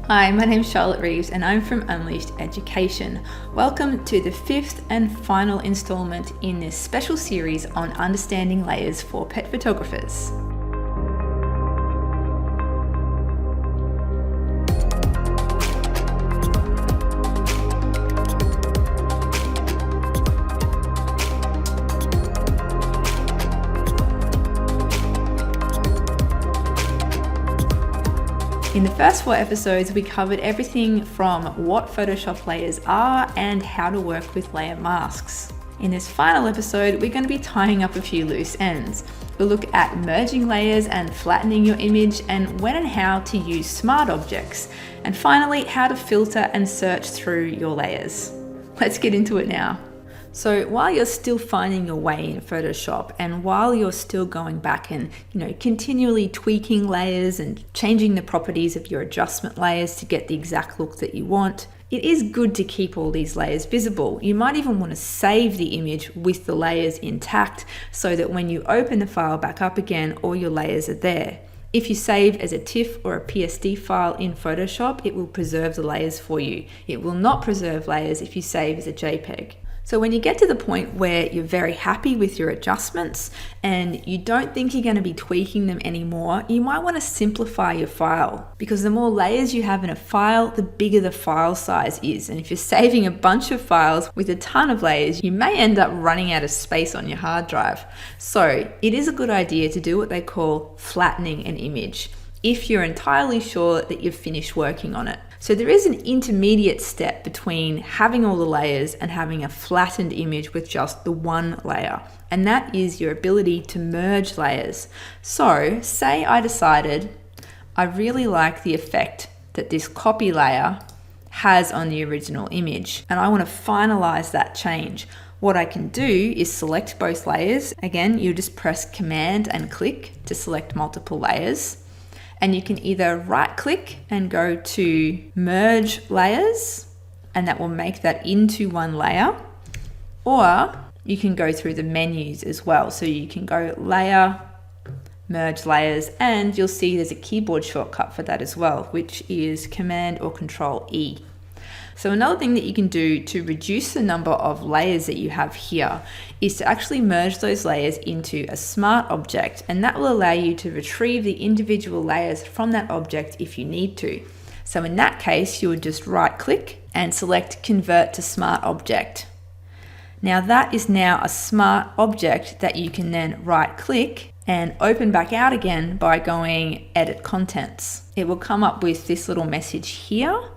Hi, my name's Charlotte Reeves and I'm from Unleashed Education. Welcome to the fifth and final installment in this special series on understanding layers for pet photographers. In the first 4 episodes, we covered everything from what Photoshop layers are and how to work with layer masks. In this final episode, we're going to be tying up a few loose ends. We'll look at merging layers and flattening your image, and when and how to use smart objects. And finally, how to filter and search through your layers. Let's get into it now. So while you're still finding your way in Photoshop, and while you're still going back and continually tweaking layers and changing the properties of your adjustment layers to get the exact look that you want, it is good to keep all these layers visible. You might even want to save the image with the layers intact so that when you open the file back up again, all your layers are there. If you save as a TIFF or a PSD file in Photoshop, it will preserve the layers for you. It will not preserve layers if you save as a JPEG. So when you get to the point where you're very happy with your adjustments and you don't think you're going to be tweaking them anymore, you might want to simplify your file, because the more layers you have in a file, the bigger the file size is. And if you're saving a bunch of files with a ton of layers, you may end up running out of space on your hard drive. So it is a good idea to do what they call flattening an image if you're entirely sure that you've finished working on it. So there is an intermediate step between having all the layers and having a flattened image with just the one layer, and that is your ability to merge layers. So say I decided I really like the effect that this copy layer has on the original image, and I want to finalize that change. What I can do is select both layers. Again, you just press Command and click to select multiple layers. And you can either right click and go to merge layers, and that will make that into one layer, or you can go through the menus as well. So you can go layer, merge layers, and you'll see there's a keyboard shortcut for that as well, which is Command or Control E. So another thing that you can do to reduce the number of layers that you have here is to actually merge those layers into a smart object, and that will allow you to retrieve the individual layers from that object if you need to. So in that case, you would just right click and select Convert to Smart Object. Now that is now a smart object that you can then right click and open back out again by going Edit Contents. It will come up with this little message here.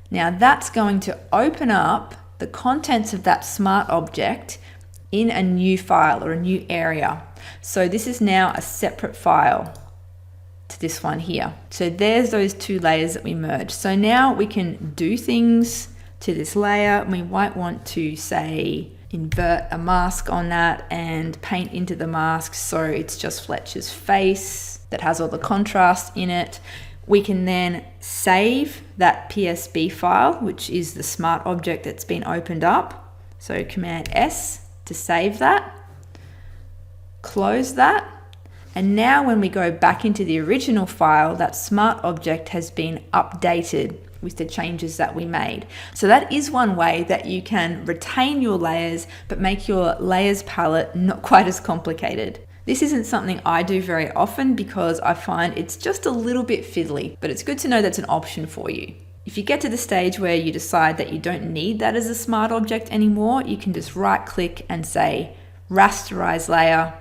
Now that's going to open up the contents of that smart object in a new file or a new area. So this is now a separate file to this one here. So there's those 2 layers that we merged. So now we can do things to this layer. We might want to say invert a mask on that and paint into the mask so it's just Fletcher's face that has all the contrast in it. We can then save that PSB file, which is the smart object that's been opened up. So Command S to save that, close that. And now when we go back into the original file, that smart object has been updated with the changes that we made. So that is one way that you can retain your layers, but make your layers palette not quite as complicated. This isn't something I do very often because I find it's just a little bit fiddly, but it's good to know that's an option for you. If you get to the stage where you decide that you don't need that as a smart object anymore, you can just right click and say rasterize layer,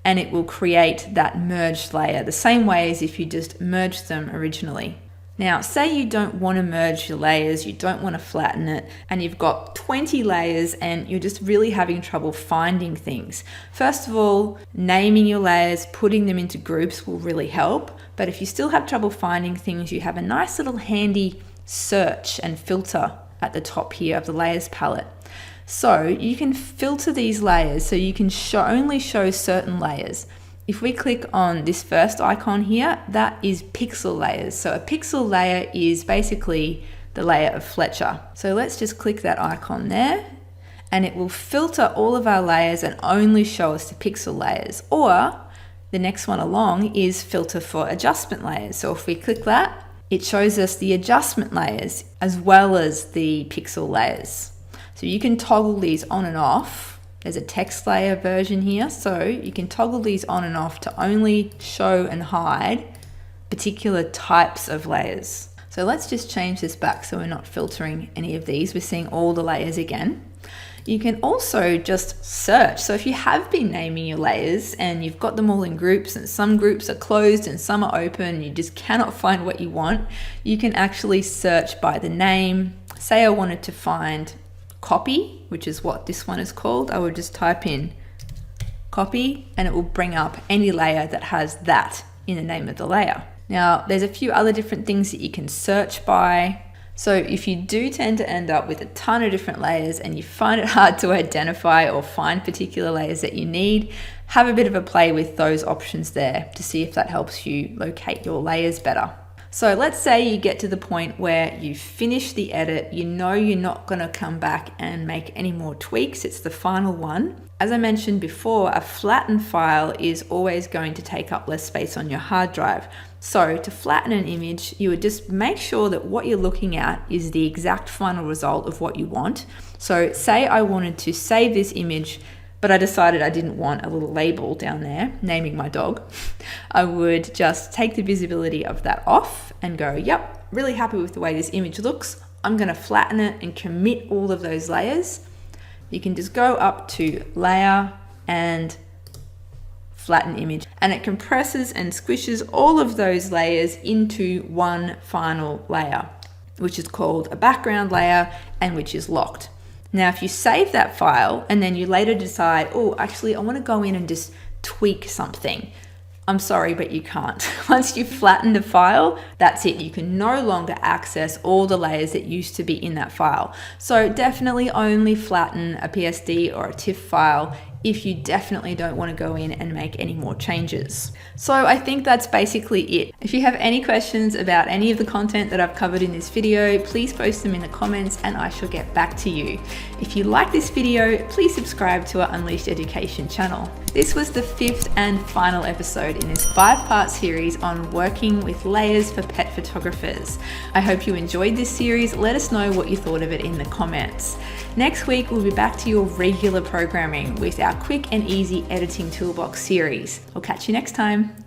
and it will create that merged layer the same way as if you just merged them originally. Now, say you don't want to merge your layers, you don't want to flatten it, and you've got 20 layers and you're just really having trouble finding things. First of all, naming your layers, putting them into groups will really help. But if you still have trouble finding things, you have a nice little handy search and filter at the top here of the layers palette. So you can filter these layers so you can only show certain layers. If we click on this first icon here, that is pixel layers. So a pixel layer is basically the layer of Fletcher. So let's just click that icon there, and it will filter all of our layers and only show us the pixel layers. Or the next one along is filter for adjustment layers. So if we click that, it shows us the adjustment layers as well as the pixel layers. So you can toggle these on and off. There's a text layer version here, so you can toggle these on and off to only show and hide particular types of layers. So let's just change this back so we're not filtering any of these. We're seeing all the layers again. You can also just search. So if you have been naming your layers and you've got them all in groups and some groups are closed and some are open and you just cannot find what you want, you can actually search by the name. Say I wanted to find copy, which is what this one is called. I would just type in copy and it will bring up any layer that has that in the name of the layer. Now, there's a few other different things that you can search by. So if you do tend to end up with a ton of different layers and you find it hard to identify or find particular layers that you need, have a bit of a play with those options there to see if that helps you locate your layers better. So let's say you get to the point where you finish the edit, you know you're not going to come back and make any more tweaks, it's the final one. As I mentioned before, a flattened file is always going to take up less space on your hard drive. So to flatten an image, you would just make sure that what you're looking at is the exact final result of what you want. So say I wanted to save this image, but I decided I didn't want a little label down there naming my dog. I would just take the visibility of that off and go, yep, really happy with the way this image looks. I'm going to flatten it and commit all of those layers. You can just go up to layer and flatten image, and it compresses and squishes all of those layers into one final layer, which is called a background layer and which is locked. Now, if you save that file and then you later decide, oh, actually, I want to go in and just tweak something, I'm sorry, but you can't. Once you've flattened the file, that's it. You can no longer access all the layers that used to be in that file. So definitely only flatten a PSD or a TIFF file if you definitely don't want to go in and make any more changes. So I think that's basically it. If you have any questions about any of the content that I've covered in this video, please post them in the comments and I shall get back to you. If you like this video, please subscribe to our Unleashed Education channel. This was the 5th and final episode in this 5-part series on working with layers for pet photographers. I hope you enjoyed this series. Let us know what you thought of it in the comments. Next week, we'll be back to your regular programming with our quick and easy editing toolbox series. We'll catch you next time.